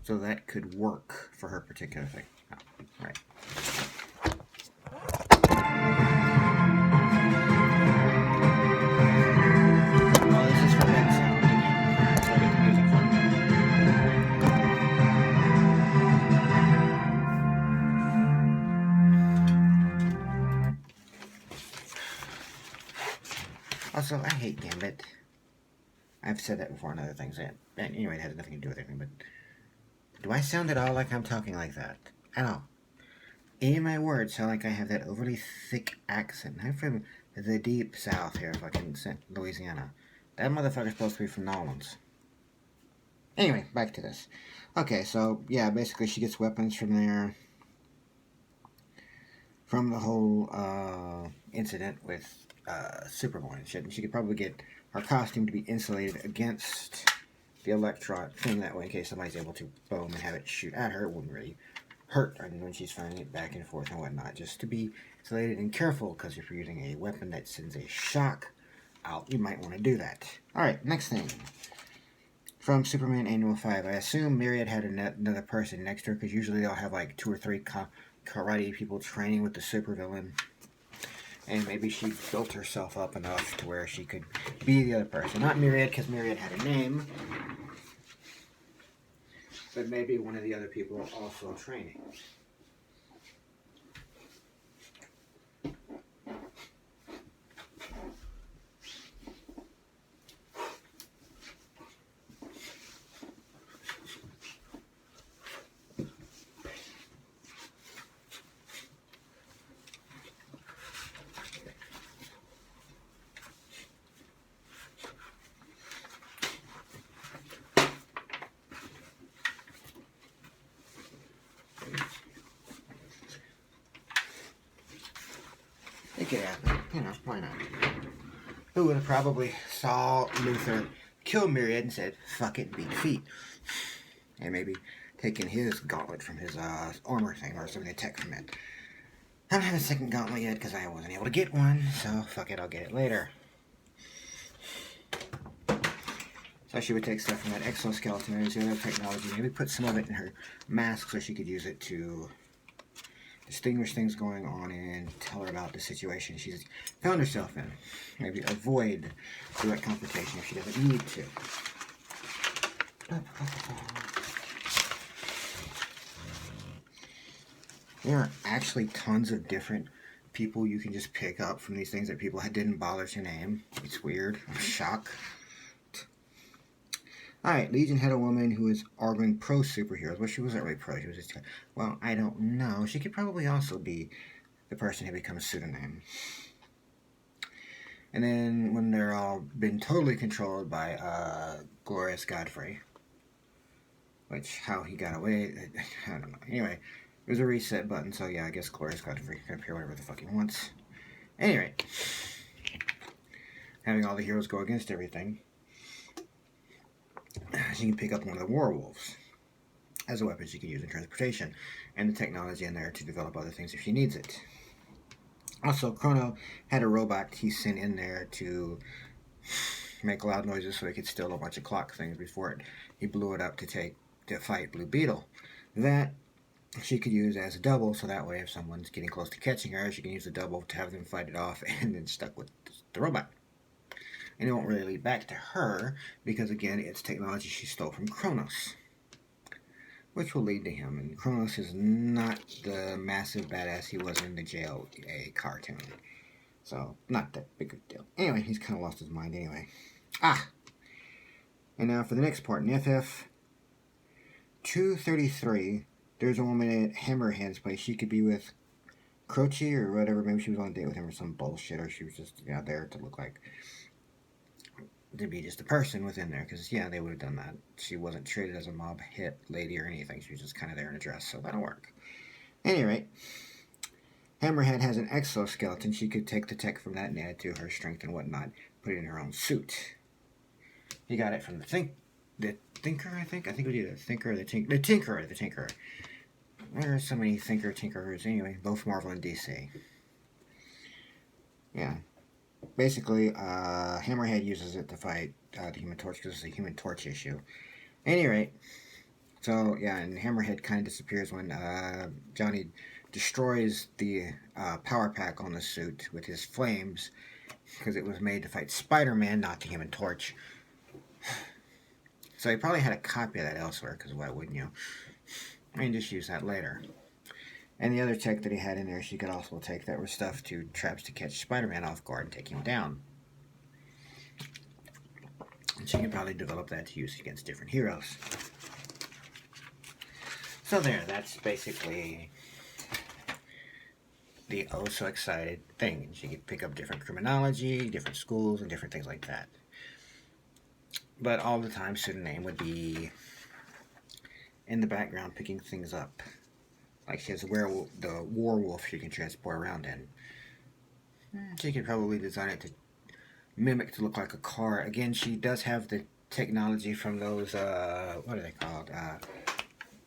So that could work for her particular thing. Oh, right. Oh, this is for bed sound again. So I get the music from. Also, I hate Gambit. I've said that before in other things. And anyway, it has nothing to do with anything, but do I sound at all like I'm talking like that? At all. Any of my words sound like I have that overly thick accent. I'm from the deep south here, fucking Louisiana. That motherfucker's supposed to be from New Orleans. Anyway, back to this. Okay, so, yeah, basically she gets weapons from there. From the whole incident with Superboy and shit. And she could probably get her costume to be insulated against the electron thing that way in case somebody's able to boom and have it shoot at her. It wouldn't really hurt when she's firing it back and forth and whatnot. Just to be insulated and careful, because if you're using a weapon that sends a shock out, you might want to do that. Alright, next thing. From Superman Annual 5, I assume Myriad had another person next to her, because usually they'll have like 2 or 3 karate people training with the supervillain. And maybe she built herself up enough to where she could be the other person. Not Myriad, because Myriad had a name. But maybe one of the other people also training. It could happen, you know, why not? Who would have probably saw Luthor kill Myriad and said, fuck it, beat defeat. And maybe taken his gauntlet from his armor thing or something, the tech from it. I don't have a second gauntlet yet because I wasn't able to get one, so fuck it, I'll get it later. So she would take stuff from that exoskeleton and use the other technology, maybe put some of it in her mask so she could use it to distinguish things going on and tell her about the situation she's found herself in. Maybe avoid direct confrontation if she doesn't need to. There are actually tons of different people you can just pick up from these things that people didn't bother to name. It's weird. I'm shocked. Alright, Legion had a woman who was arguing pro-superheroes. Well, she wasn't really pro. She was just, well, I don't know. She could probably also be the person who becomes Suda Name. And then when they're all been totally controlled by Glorious Godfrey, which, how he got away, I don't know. Anyway, there's a reset button, so yeah, I guess Glorious Godfrey can appear whatever the fuck he wants. Anyway, having all the heroes go against everything, she can pick up one of the werewolves as a weapon she can use in transportation, and the technology in there to develop other things if she needs it. Also, Chrono had a robot he sent in there to make loud noises so he could steal a bunch of clock things before he blew it up to fight Blue Beetle. That she could use as a double, so that way if someone's getting close to catching her, she can use the double to have them fight it off and then stuck with the robot. And it won't really lead back to her, because again, it's technology she stole from Kronos, which will lead to him. And Kronos is not the massive badass he was in the JLA cartoon. So, not that big of a deal. Anyway, he's kind of lost his mind anyway. And now for the next part, in FF 233, there's a woman at Hammerhead's place. She could be with Croce or whatever. Maybe she was on a date with him or some bullshit, or she was just there to look like, to be just a person within there, because yeah, they would have done that. She wasn't treated as a mob hit lady or anything. She was just kind of there in a dress, so that'll work. At any rate, Hammerhead has an exoskeleton. She could take the tech from that and add it to her strength and whatnot, put it in her own suit. He got it from the Thinker, I think we did the Thinker or the Tinkerer. There are so many Tinkerers anyway, both Marvel and DC. Yeah. Basically, Hammerhead uses it to fight the Human Torch because it's a Human Torch issue. At any rate, So yeah, and Hammerhead kind of disappears when Johnny destroys the power pack on the suit with his flames, because it was made to fight Spider-Man, not the Human Torch. So he probably had a copy of that elsewhere, because why wouldn't you? And just use that later. And the other tech that he had in there, she could also take that were stuff to traps to catch Spider-Man off guard and take him down. And she could probably develop that to use against different heroes. So there, that's basically the oh so excited thing. And she could pick up different criminology, different schools, and different things like that. But all the time, Suda Name would be in the background picking things up. Like she has the werewolf she can transport around in. She could probably design it to mimic to look like a car. Again, she does have the technology from those, what are they called?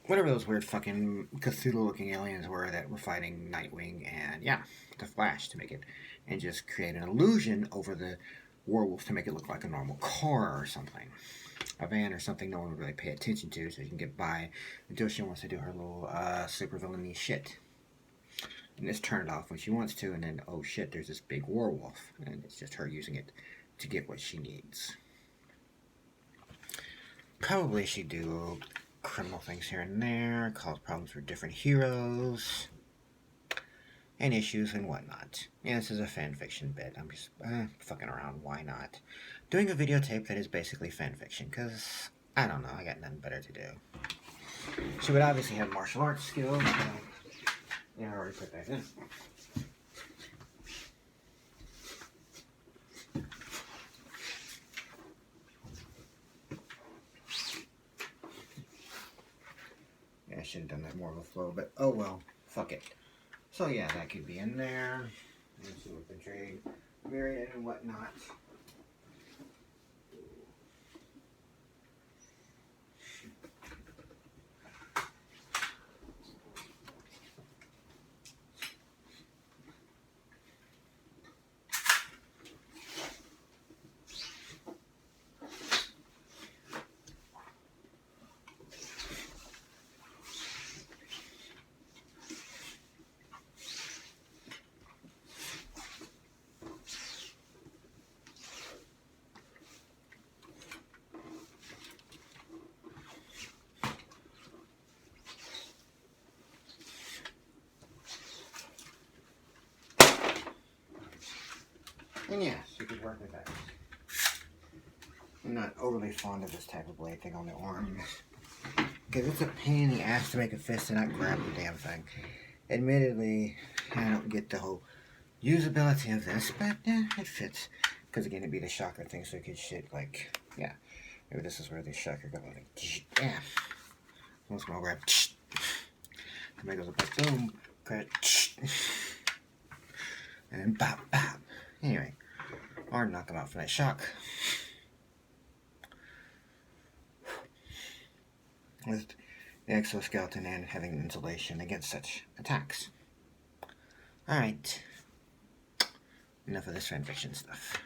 Whatever those weird fucking Cthulhu-looking aliens were that were fighting Nightwing and, yeah, the Flash to make it. And just create an illusion over the werewolf to make it look like a normal car or something. A van or something no one would really pay attention to, so you can get by until she wants to do her little super villainy shit. And just turn it off when she wants to, and then, oh shit, there's this big werewolf. And it's just her using it to get what she needs. Probably she'd do criminal things here and there, cause problems for different heroes, and issues and whatnot. Yeah, this is a fan fiction bit. I'm just fucking around. Why not? Doing a videotape that is basically fan fiction, because, I don't know, I got nothing better to do. She would obviously have martial arts skills. Yeah, I already put that in. Yeah, I should have done that more of a flow, but oh well, fuck it. So yeah, that could be in there. Let's see what the trade, myriad and whatnot. And yes, you could work with that. I'm not overly fond of this type of blade thing on the arm. Because it's a pain in the ass to make a fist and not grab the damn thing. Admittedly, I don't get the whole usability of this, but yeah, it fits. Because again, it'd be the shocker thing, so it could shit like, yeah. Maybe this is where the shocker goes like, yeah. Once more grab, and goes like, boom, grab, and then bop, bop. Anyway, or knock them out for that shock. With the exoskeleton and having insulation against such attacks. Alright. Enough of this fanfiction stuff.